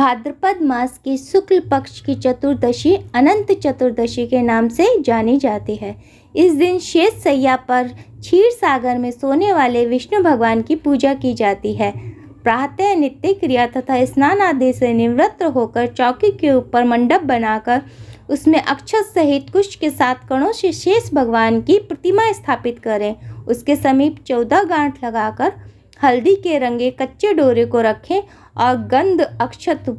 भाद्रपद मास की शुक्ल पक्ष की चतुर्दशी अनंत चतुर्दशी के नाम से जानी जाती है। इस दिन शेष सैया पर क्षीर सागर में सोने वाले विष्णु भगवान की पूजा की जाती है। प्रातः नित्य क्रिया तथा स्नान आदि से निवृत्त होकर चौकी के ऊपर मंडप बनाकर उसमें अक्षत सहित कुश के 7 कणों से शेष भगवान की प्रतिमा स्थापित करें। उसके समीप 14 गांठ लगाकर हल्दी के रंगे कच्चे डोरे को रखें और गंध अक्षत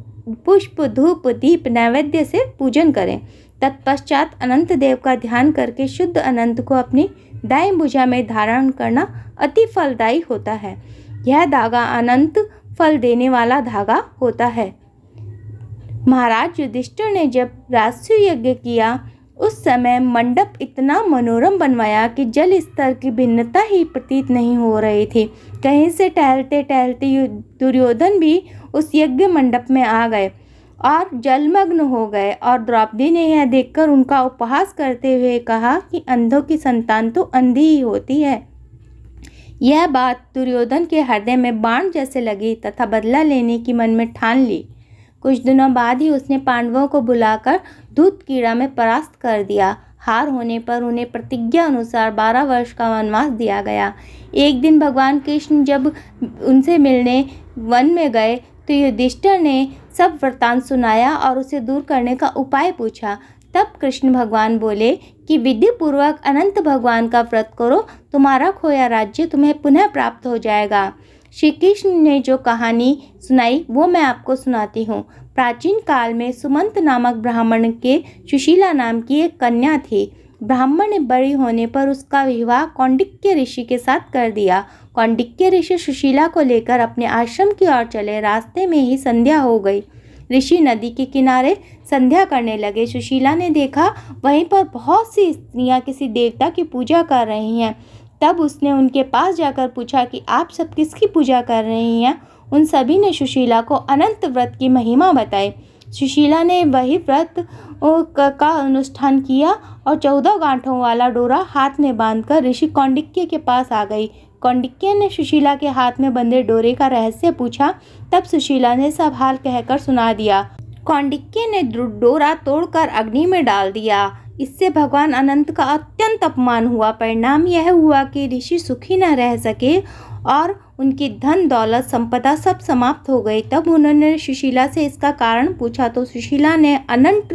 पुष्प धूप दीप नैवेद्य से पूजन करें। तत्पश्चात अनंत देव का ध्यान करके शुद्ध अनंत को अपनी दाएं भुजा में धारण करना अति फलदायी होता है। यह धागा अनंत फल देने वाला धागा होता है। महाराज युधिष्ठिर ने जब राजसूय यज्ञ किया उस समय मंडप इतना मनोरम बनवाया कि जल स्तर की भिन्नता ही प्रतीत नहीं हो रही थी। कहीं से टहलते टहलते दुर्योधन भी उस यज्ञ मंडप में आ गए और जलमग्न हो गए और द्रौपदी ने यह देखकर उनका उपहास करते हुए कहा कि अंधों की संतान तो अंधी ही होती है। यह बात दुर्योधन के हृदय में बाण जैसे लगी तथा बदला लेने की मन में ठान ली। कुछ दिनों बाद ही उसने पांडवों को बुलाकर दूत कीड़ा में परास्त कर दिया। हार होने पर उन्हें प्रतिज्ञा अनुसार 12 वर्ष का वनवास दिया गया। एक दिन भगवान कृष्ण जब उनसे मिलने वन में गए तो युधिष्ठिर ने सब वृत्तांत सुनाया और उसे दूर करने का उपाय पूछा। तब कृष्ण भगवान बोले कि विधि पूर्वक अनंत भगवान का व्रत करो, तुम्हारा खोया राज्य तुम्हें पुनः प्राप्त हो जाएगा। श्री कृष्ण ने जो कहानी सुनाई वो मैं आपको सुनाती हूँ। प्राचीन काल में सुमंत नामक ब्राह्मण के सुशीला नाम की एक कन्या थी। ब्राह्मण ने बड़ी होने पर उसका विवाह कौंडिक्य ऋषि के साथ कर दिया। कौंडिक्य ऋषि सुशीला को लेकर अपने आश्रम की ओर चले। रास्ते में ही संध्या हो गई। ऋषि नदी के किनारे संध्या करने लगे। सुशीला ने देखा वहीं पर बहुत सी स्त्रियां किसी देवता की पूजा कर रही हैं। तब उसने उनके पास जाकर पूछा कि आप सब किसकी पूजा कर रही हैं। उन सभी ने सुशीला को अनंत व्रत की महिमा बताई। सुशीला ने वही व्रत का अनुष्ठान किया और 14 गांठों वाला डोरा हाथ में बांधकर ऋषि कौंडिक्य के पास आ गई। कौंडिक्य ने सुशीला के हाथ में बंधे डोरे का रहस्य पूछा। तब सुशीला ने सब हाल कहकर सुना दिया। कौंडिक्य ने डोरा तोड़कर अग्नि में डाल दिया। इससे भगवान अनंत का अत्यंत अपमान हुआ। परिणाम यह हुआ कि ऋषि सुखी न रह सके और उनकी धन दौलत संपदा सब समाप्त हो गई। तब उन्होंने सुशीला से इसका कारण पूछा तो सुशीला ने अनंत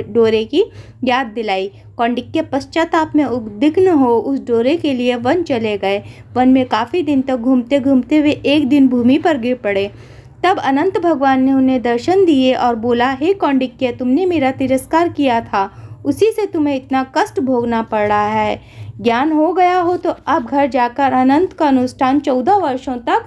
डोरे की याद दिलाई। कौंडिक्य पश्चाताप में उद्विग्न हो उस डोरे के लिए वन चले गए। वन में काफ़ी दिन तक घूमते घूमते वे एक दिन भूमि पर गिर पड़े। तब अनंत भगवान ने उन्हें दर्शन दिए और बोला, हे कौंडिक्य, तुमने मेरा तिरस्कार किया था, उसी से तुम्हें इतना कष्ट भोगना पड़ रहा है। ज्ञान हो गया हो तो अब घर जाकर अनंत का अनुष्ठान 14 वर्षों तक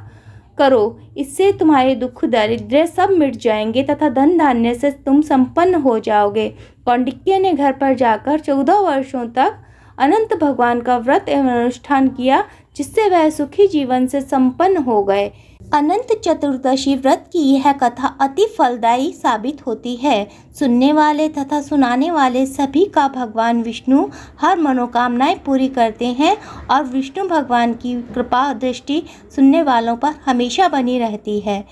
करो। इससे तुम्हारे दुख दारिद्र्य सब मिट जाएंगे तथा धन धान्य से तुम संपन्न हो जाओगे। कौंडिक्य ने घर पर जाकर 14 वर्षों तक अनंत भगवान का व्रत एवं अनुष्ठान किया, जिससे वह सुखी जीवन से संपन्न हो गए। अनंत चतुर्दशी व्रत की यह कथा अति फलदायी साबित होती है। सुनने वाले तथा सुनाने वाले सभी का भगवान विष्णु हर मनोकामनाएं पूरी करते हैं और विष्णु भगवान की कृपा दृष्टि सुनने वालों पर हमेशा बनी रहती है।